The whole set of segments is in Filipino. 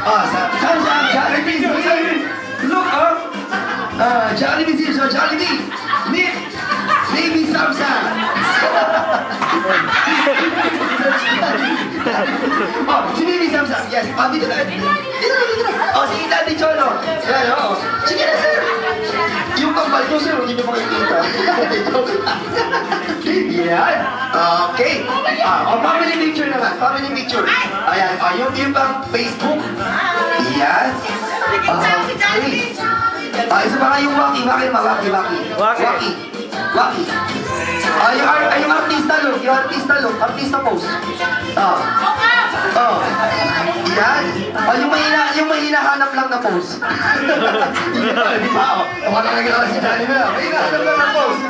Saan siya? Jollibee. Look, Jollibee here. So, Jollibee. Nick. Baby Samsa. Si Baby Samsa. Yes. Dito na. Si Daddy Cholo. Yan, sige na, sir. Yung kambal ko, sir, hindi nyo makikita. Yan. Okay. Family picture naman. Family picture. Ayan. Yung bang Facebook. Yan. Okay. Isa pa nga yung Waki. Yung artista look. Artista pose. Yan. Yung may hinahanap lang na pose. Di ba? Wala na gano'n si Johnny Bell. May hinahanap lang na pose.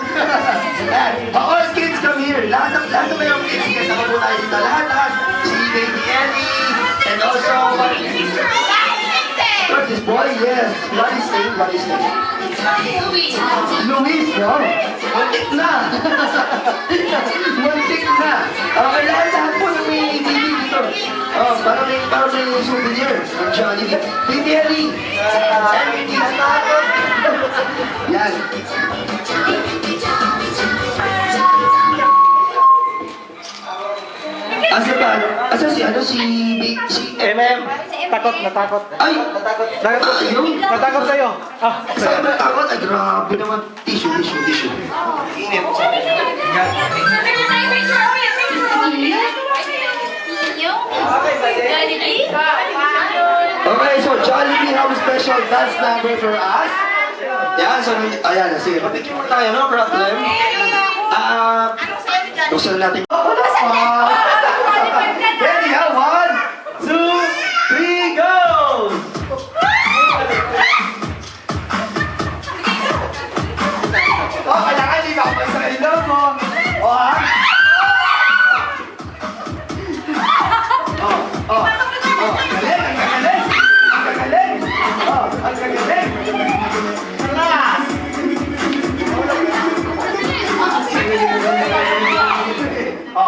All kids come here. Lahat ng mayroong kids. Kasama po tayo dito. Lahat. Si Baby Ellie. And also, what's this boy? Yes. What is name? Luis, bro. Muntik na. Okay, lahat po ng may baby dito. Parang may souvenir. Johnny. Baby Ellie. Yan. Si MM. Natakot. Ay! Natakot sa'yo. Saan natakot? Ay, grabe naman. Tissue. Init. Okay, so Jollibee have a special dance number for us. Yan, so, ayan, sige. Papicture mo tayo, no problem. Buksan natin. Ready, ha? 1, 2, 3, go! Kailangan hindi ka kapag sa ilong mo. Ha? Ang gagaling.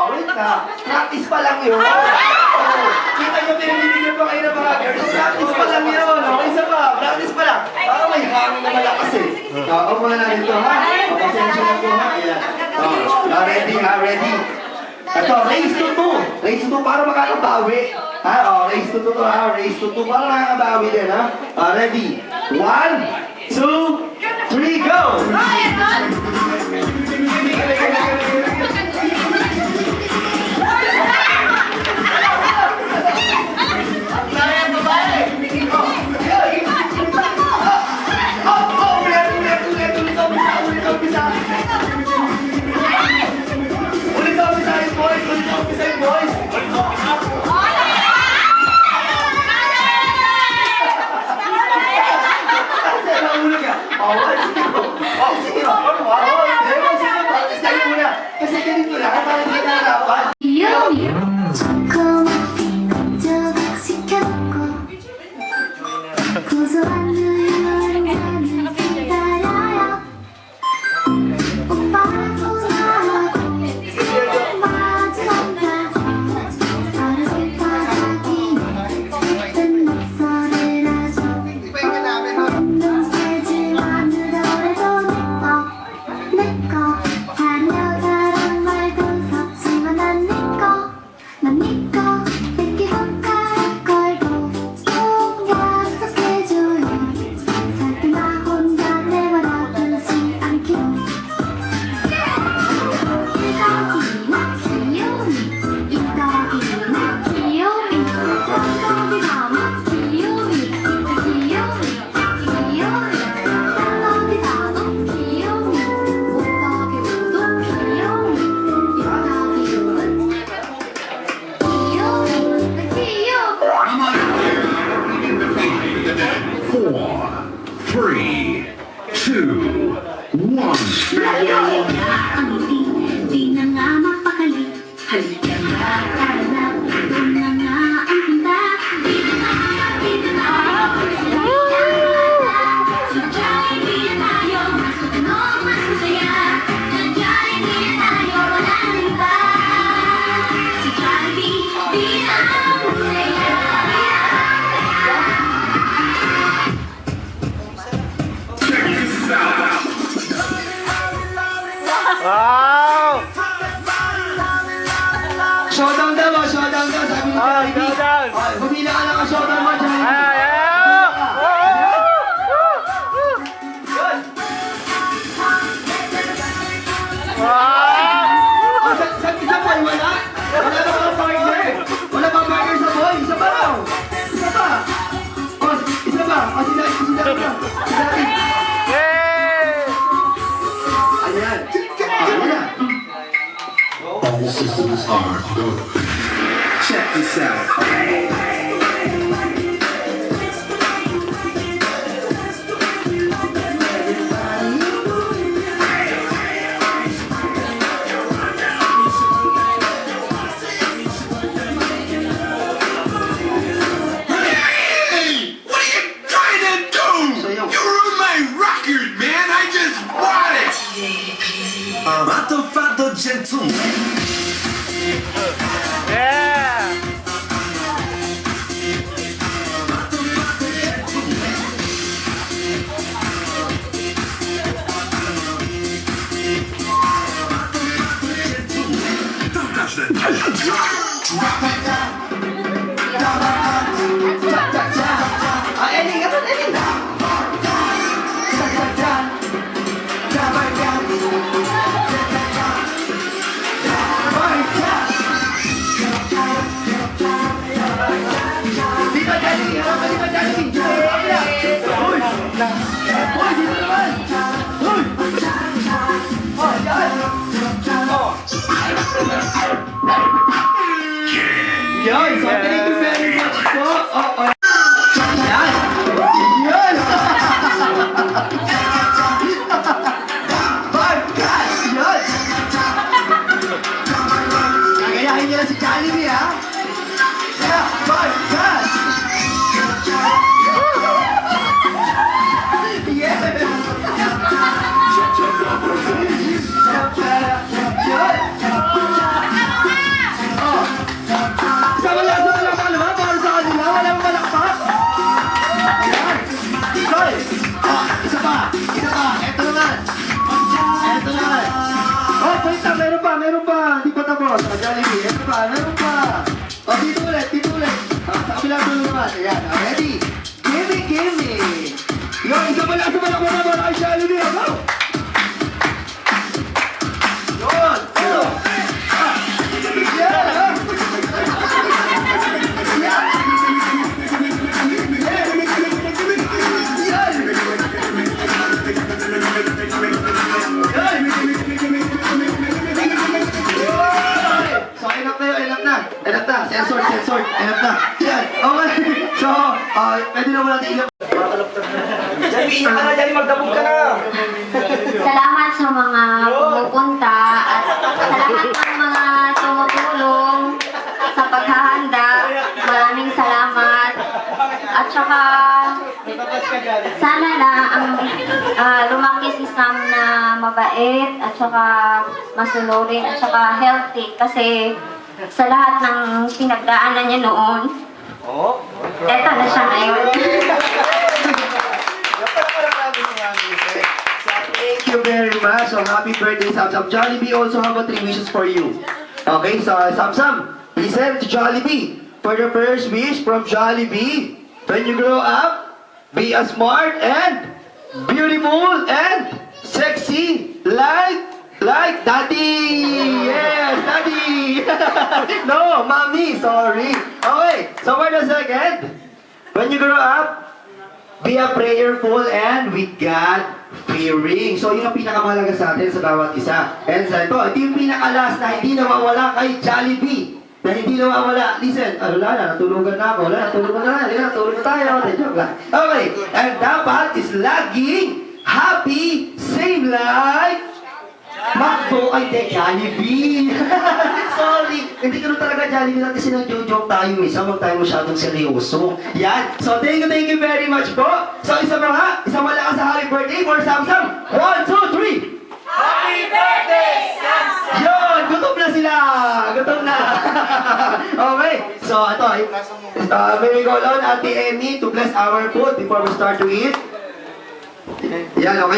Wait na. Practice pa lang yun. Kita nyo pinanibigyan pa kayo ng mga girls. Practice pa lang yun. Isa pa. Practice pa lang. Parang may hangin na malakas eh. Opo na natin ito, ha? Pasensya na po, ha? Ready. Ito, race to 2. Race to 2 para makakabawi. Race to 2 ha? Race to 2 para makakabawi din, ha? Ready? 1, 2, 3, go! Kasi ganito lang, parang hindi naharapan. O, si Daddy na. Si Daddy. Yay! Ayan. Ayan na. All systems are go. Check this out. Hey! What are you trying to do? Sa'yo. You ruined my record, man! I just bought it! Fatto gentleman. Yeah! Don't touch that. Ending. Ano, ending? Di ba, Daddy? Di ba, Daddy? Kabila. Uy! Uy, dito naman! Uy! Oh, yan! Oh! Yan! So, thank you very much po. Oh, oh. Yan! Yan! Barkas! Yan! Kagayahin niyo na si Jollibee, ha? Kaya, Barkas! Yes! Yan! Oh! Sama lang, palama, para sa kanila, walang malakpak! Ayan! Soy! Ah, isa pa! Eto naman! Oh, wait lang, meron pa! Hindi pa tapos. Ah, Jollibee, eto pa, meron pa! Oh, dito ulit! Ah, sa kabilang dulo naman. Ayan, ah, ready? Gimme! Yo, isa pa lang, para kay Jollibee, ah, go! Yun! Ito! Ah! Yan! Ah! So, enough na. Sensor. Enough na. Yan. Okay. So, pwede na muna natin ilang. Jollibee, iyak ka na, Jollibee. Magdabog ka na. Salamat sa mga pumupunta at sa lahat ng mga tumutulong sa paghahanda. Maraming salamat. At saka sana na ang lumaki si Sam na mabait at saka masunurin at saka healthy kasi sa lahat ng pinagdaanan niya noon, eto na siya ngayon. Thank you very much. So, happy birthday, Sam. Jollibee also have 3 wishes for you. Okay, so Sam, listen to Jollibee. For the first wish from Jollibee, when you grow up, be a smart and beautiful and sexy like Daddy. Yes, Daddy. No, Mommy, sorry. Okay, so for the second, when you grow up, be a prayerful and with God fearing. So, yun ang pinakamahalaga sa atin sa bawat isa. And sa ito yung pinakalas na hindi nawawala kay Jollibee. Na hindi nawawala. Listen, natulugan na ako. Natulog na tayo. Joke lang. Okay, and dapat is laging happy, same like Macdo ay de Jollibee. Sorry, hindi ko talaga Jollibee natin sinag-joke tayo misa. Huwag tayo masyadong seryoso. Yan. So, thank you very much po. So, isa malakas sa happy birthday for Samsung. 1, 2, 3. Happy birthday, Samsung! Yun, gutom na sila. Okay, so ito, may we go on, Ate Emmy, to bless our food before we start to eat. Yan, okay.